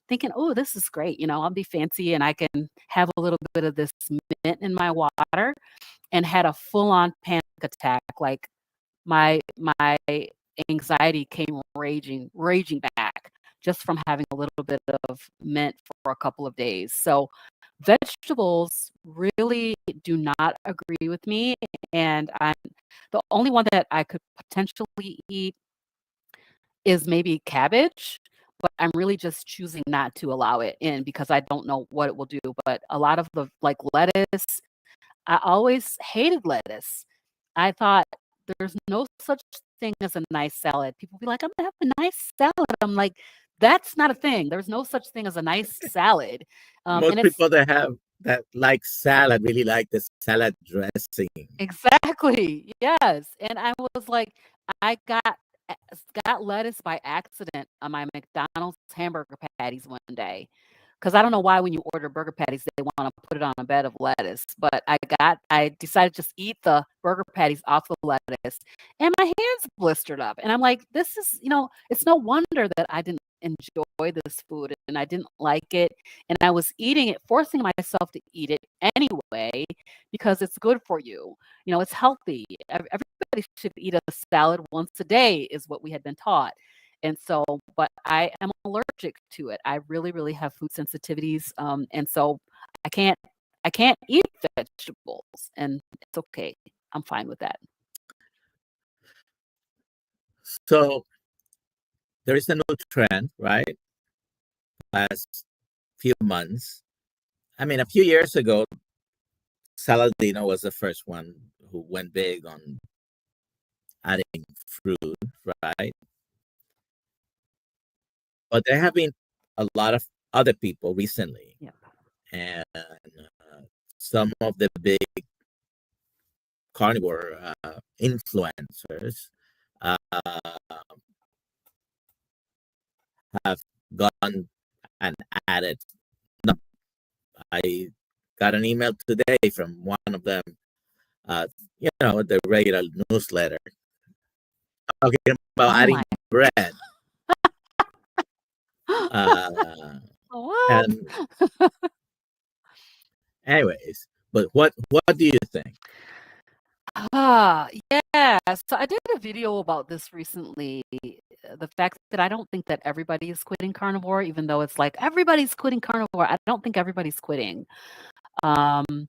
thinking, oh, this is great. I'll be fancy and I can have a little bit of this mint in my water, and had a full on panic attack. Like my anxiety came raging back just from having a little bit of mint for a couple of days. So vegetables really do not agree with me, and the only one that I could potentially eat is maybe cabbage, but I'm really just choosing not to allow it in because I don't know what it will do. But a lot of the like lettuce, I always hated lettuce. I thought there's no such thing as a nice salad. People be like, "I'm gonna have a nice salad." I'm like, "That's not a thing. There's no such thing as a nice salad." And Most it's people that like salad really like the salad dressing. exactly, yes. And I was like, I got lettuce by accident on my McDonald's hamburger patties one day. Because I don't know why when you order burger patties, they wanna put it on a bed of lettuce, but I decided to just eat the burger patties off the lettuce, and my hands blistered up, and I'm like, "This is" it's no wonder that I didn't enjoy this food, and I didn't like it, and I was eating it, forcing myself to eat it anyway because it's good for you. It's healthy. Everybody should eat a salad once a day is what we had been taught. And so, but I am allergic to it. I really, really have food sensitivities, and so I can't I can't eat vegetables, and it's okay. I'm fine with that. So there is a new trend, right? Last few months. I mean, a few years ago, Saladino was the first one who went big on adding fruit, right? But there have been a lot of other people recently, Yeah. and some of the big carnivore influencers uh, have gone and added. No, I got an email today from one of them, the regular newsletter, talking about Oh adding my bread. Uh, what? and anyways, but what do you think? Yeah. So I did a video about this recently. The fact that I don't think that everybody is quitting carnivore, even though it's like everybody's quitting carnivore. I don't think everybody's quitting. Um,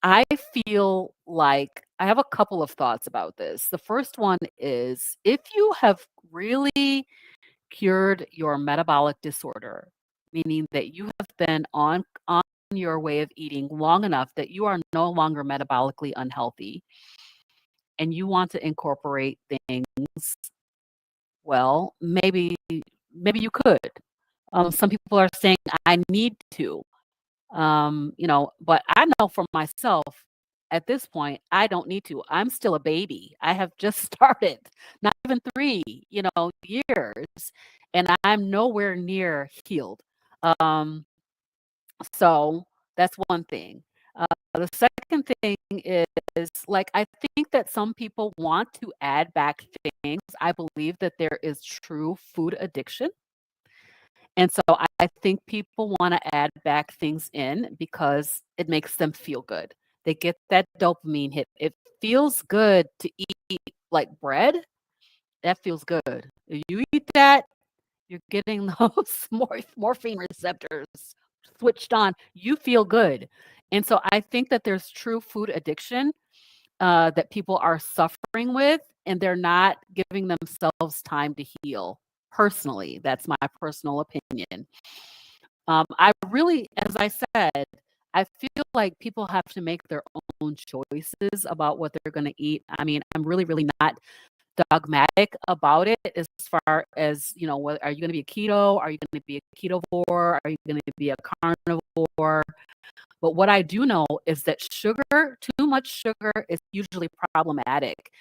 I feel like I have a couple of thoughts about this. The first one is if you have really cured your metabolic disorder, meaning that you have been on your way of eating long enough that you are no longer metabolically unhealthy and you want to incorporate things, well, maybe you could. Some people are saying I need to. But I know for myself, at this point, I don't need to. I'm still a baby. I have just started, not even 3, years, and I'm nowhere near healed. Um, so that's one thing. The second thing is, like, I think that some people want to add back things. I believe that there is true food addiction. And so I think people wanna add back things in because it makes them feel good. They get that dopamine hit. It feels good to eat, like, bread. That feels good. If you eat that, you're getting those morphine receptors switched on. You feel good. And so I think that there's true food addiction, that people are suffering with, and they're not giving themselves time to heal. Personally, that's my personal opinion. I really, as I said, I feel like people have to make their own choices about what they're gonna eat. I mean, I'm really, really not dogmatic about it as far as, what are you gonna be a keto? Are you gonna be a ketovore? Are you gonna be a carnivore? But what I do know is that too much sugar is usually problematic.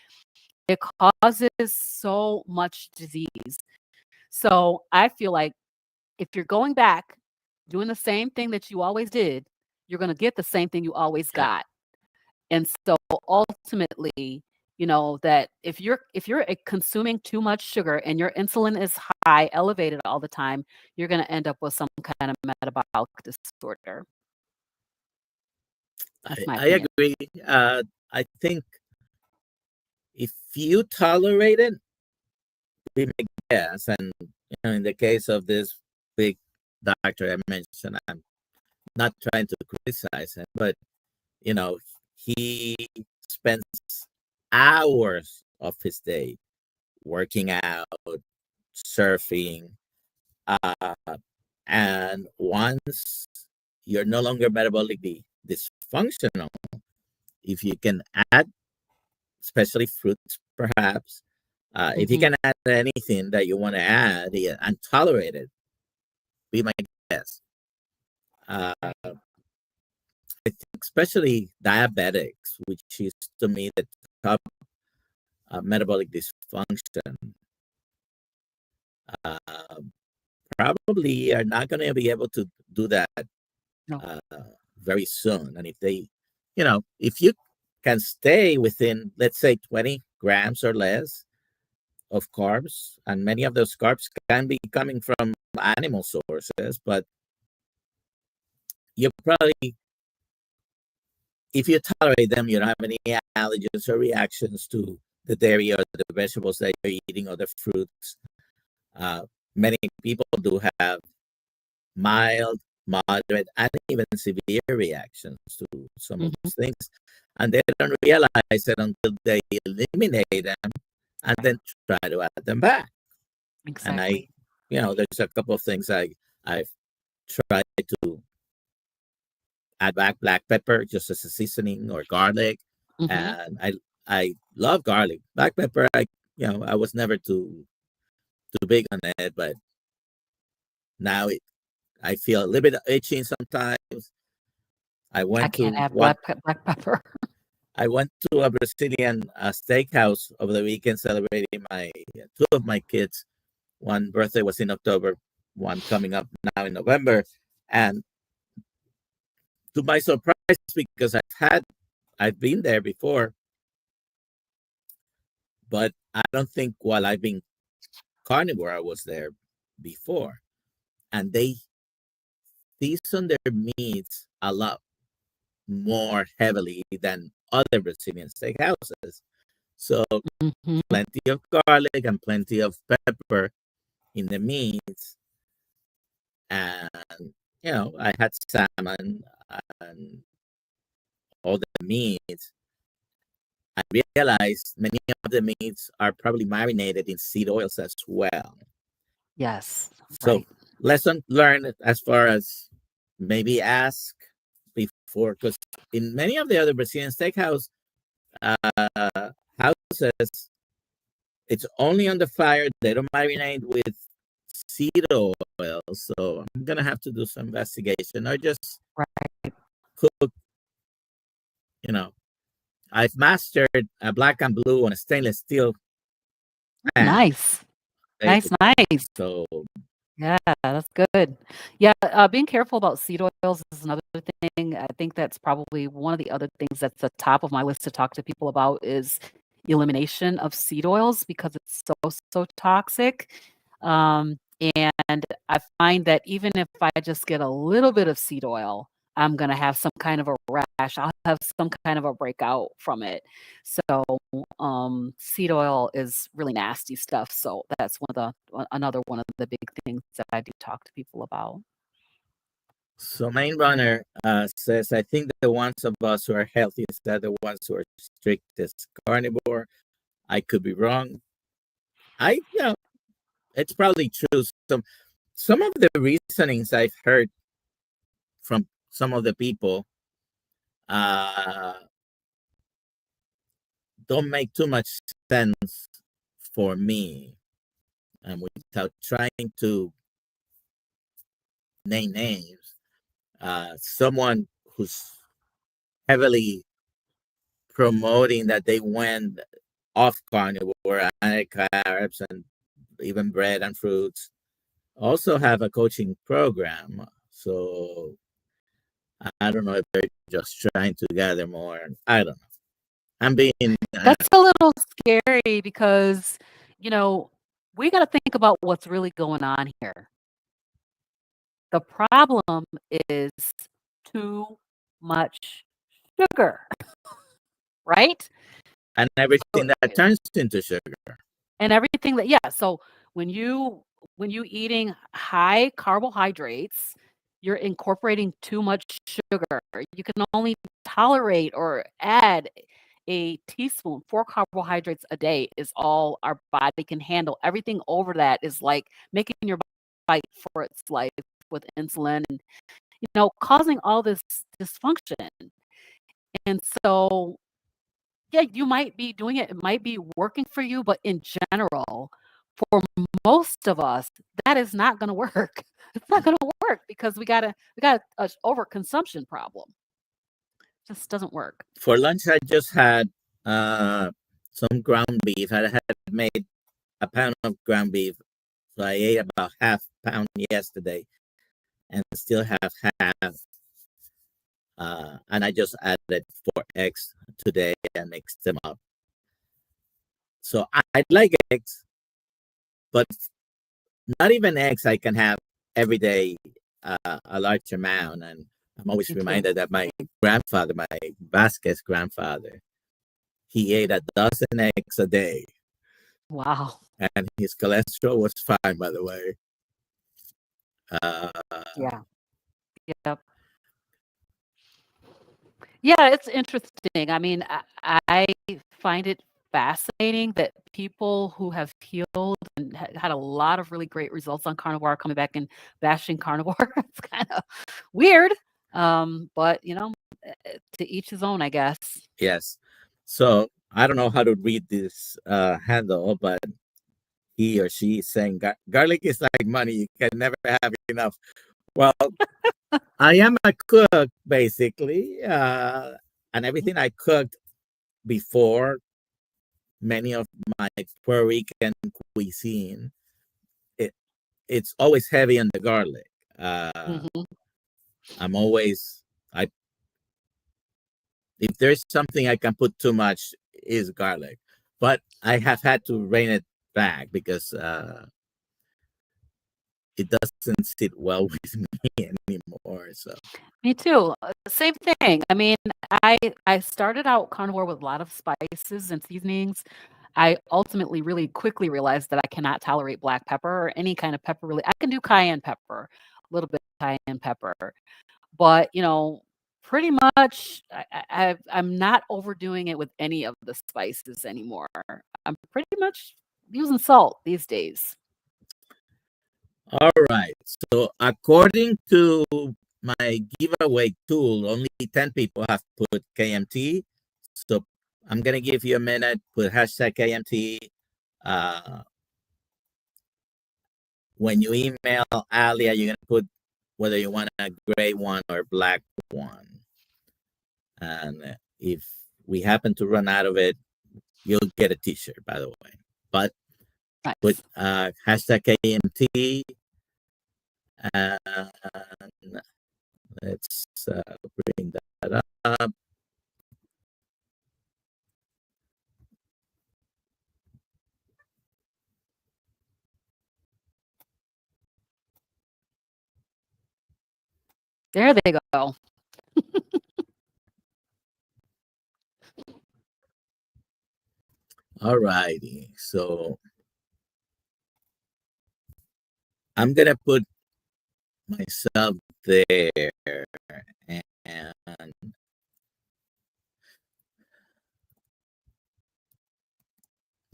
It causes so much disease. So I feel like if you're going back, doing the same thing that you always did, you're gonna get the same thing you always Yeah, got. And so ultimately, that if you're consuming too much sugar and your insulin is high, elevated all the time, you're gonna end up with some kind of metabolic disorder. That's my I opinion. agree. I think if you tolerate it, we may guess. And in the case of this big doctor I mentioned, I'm not trying to criticize him, but you know, he spends hours of his day working out, surfing, uh, and once you're no longer metabolically dysfunctional, if you can add, especially fruits, perhaps, if you Mhm. can add anything that you want to add, yeah, and tolerate it, be my guest. Uh, Right. I think especially diabetics, which is to me the top metabolic dysfunction, uh, probably are not going to be able to do that No. uh, very soon. And if you can stay within, let's say, 20 grams or less of carbs, and many of those carbs can be coming from animal sources, but you probably, if you tolerate them, you don't have any allergies or reactions to the dairy or the vegetables that you're eating or the fruits. Uh, Many people do have mild, moderate, and even severe reactions to some of Mhm. those things. And they don't realize it until they eliminate them and Right. then try to add them back. And Exactly. there's a couple of things I've tried to add back black pepper just as a seasoning or garlic. Mhm. And I love garlic. Black pepper, I was never too big on it, but now I feel a little bit itching sometimes. I I went can't to have one black pepper. I went to a Brazilian steakhouse over the weekend celebrating my two of my kids. One birthday was in October, one coming up now in November. And to my surprise, because I've been there before, but I don't think while I've been carnivore, I was there before. And they season their meats a lot more heavily than other Brazilian steakhouses. So Mhm. plenty of garlic and plenty of pepper in the meats. And, I had salmon and all the meats. I realized many of the meats are probably marinated in seed oils as well. Yes. So, Right. lesson learned as far as maybe ask before, because in many of the other Brazilian steakhouse houses, it's only on the fire. They don't marinate with seed oil. So I'm gonna have to do some investigation or just Right. cook. You know, I've mastered a black and blue on a stainless steel pan. Nice. Nice, nice. So Yeah, that's good. Yeah, being careful about seed oils is another thing. I think that's probably one of the other things that's the top of my list to talk to people about is elimination of seed oils because it's so toxic. Um, and I find that even if I just get a little bit of seed oil, I'm gonna have some kind of a rash. I'll have some kind of a breakout from it. So seed oil is really nasty stuff. So that's another one of the big things that I do talk to people about. So main runner says, I think the ones of us who are healthiest are the ones who are strictest carnivore. I could be wrong. It's probably true. Some of the reasonings I've heard from some of the people uh, don't make too much sense for me, and without trying to name names, someone who's heavily promoting that they went off carnivore, anti-carbs, and even bread and fruits, also have a coaching program. So I don't know if they're just trying to gather more. I don't know. I'm being That's a little scary because, you know, we got to think about what's really going on here. The problem is too much sugar, right? and So, everything that turns into sugar. and everything that so when you eating high carbohydrates, you're incorporating too much sugar. You can only tolerate or add a teaspoon. 4 carbohydrates a day is all our body can handle. Everything over that is like making your body fight for its life with insulin and, causing all this dysfunction. And so, yeah, you might be doing it. It might be working for you, but in general, for most of us, that is not going to work. It's not going to work because we got a overconsumption problem. Just doesn't work. For lunch, I just had some ground beef. I had made a pound of ground beef, so I ate about half pound yesterday, and still have half. And I just added 4 eggs today and mixed them up. So I like eggs, but not even eggs I can have every day, a large amount. And I'm always Me too. reminded that my grandfather, my Vasquez grandfather, he ate a dozen eggs a day, Wow. and his cholesterol was fine, by the way. Uh, Yeah. Yep. Yeah, it's interesting. I mean, I find it fascinating that people who have healed and had a lot of really great results on carnivore are coming back and bashing carnivore. It's kind of weird. But to each his own, I guess. yes. So I don't know how to read this handle, but he or she is saying garlic is like money. You can never have enough. Well, I am a cook, basically. And everything I cooked before, many of my Puerto Rican cuisine, it, it's always heavy on the garlic. Mhm. I'm always, I if there's something I can put too much, is garlic. But I have had to rein it back because it doesn't sit well with me anymore. So Me too. Same thing. I mean, I started out carnivore with a lot of spices and seasonings. I ultimately really quickly realized that I cannot tolerate black pepper or any kind of pepper really. I can do cayenne pepper, a little bit of cayenne pepper, but pretty much I'm not overdoing it with any of the spices anymore. I'm pretty much using salt these days. all right. So according to my giveaway tool, only 10 people have put KMT. So I'm gonna give you a minute. Put hashtag KMT. Uh, when you email Alia, you're gonna put whether you want a gray one or black one. And if we happen to run out of it, you'll get a T-shirt, by the way. But put Nice. hashtag KMT, and let's bring that up. There they go. All righty. So I'm gonna put myself there, and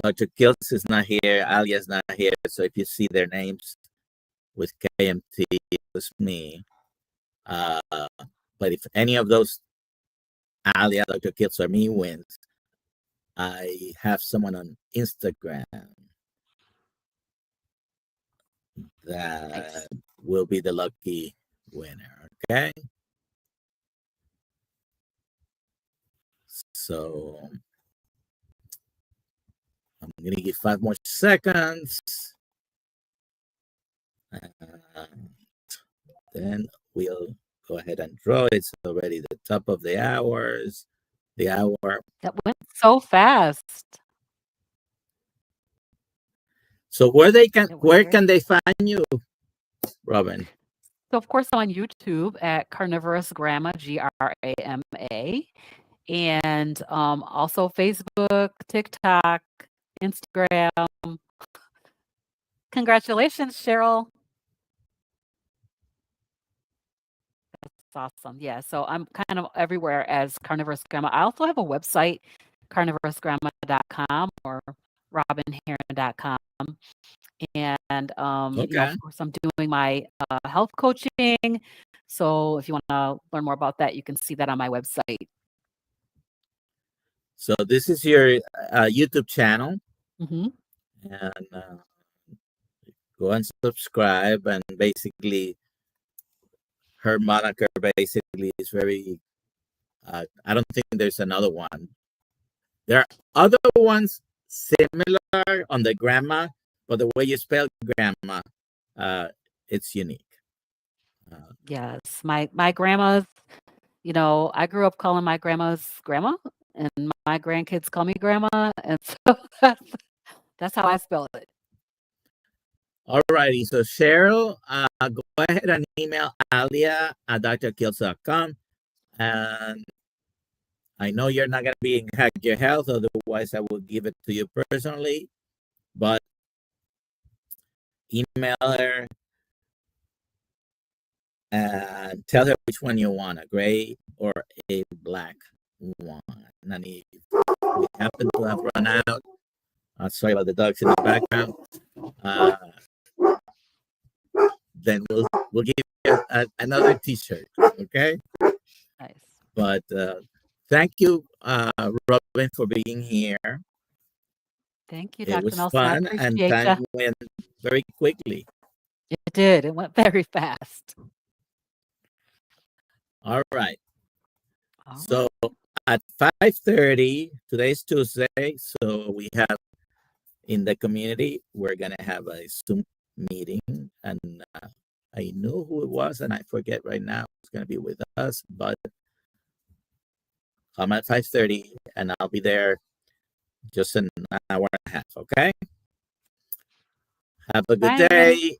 Dr. Kiltz is not here. Alia's not here. So if you see their names with KMT, it was me. But if any of those Alia, Dr. Kiltz, or me wins, I have someone on Instagram that Nice. will be the lucky winner. Okay. So I'm going to give 5 more seconds. Then we'll go ahead and draw. It's already the top of the hours. The hour. That went so fast. So It went where very can they find you, Robyn? So, of course, I'm on YouTube at Carnivorous Grandma, Grama, and also Facebook, TikTok, Instagram. Congratulations, Cheryl. That's awesome. Yeah, so I'm kind of everywhere as Carnivorous Grandma. I also have a website, carnivorousgrandma.com or robynherron.com. And, Okay. of course, I'm doing my health coaching. So if you want to learn more about that, you can see that on my website. So this is your YouTube channel. Mm-hmm. And go and subscribe. And basically, her moniker basically is very, I don't think there's another one. There are other ones similar on the grandma, but the way you spell grandma, it's unique. Yes, my grandma's, I grew up calling my grandma's grandma, and my grandkids call me grandma, and so that's how I spell it. All righty. So Cheryl, go ahead and email Alia at drkiltz.com. And I know you're not going to be in Hack Your Health, otherwise I will give it to you personally. But email her and tell her which one you want, a gray or a black one. And if we happen to have run out, sorry about the dogs in the background, uh, then we'll give you another T-shirt, okay? Nice. But thank you, Robyn, for being here. Thank you, It Dr. was Nelson. I fun, and appreciate time you. went very quickly. It did. It went very fast. All right. All So right. at 5:30, today's Tuesday, so we have in the community, we're gonna have a Zoom meeting, and I know who it was, and I forget right now who's gonna be with us, but come at 5:30, and I'll be there just an hour and a half. Okay. Have a good Bye, everybody. day.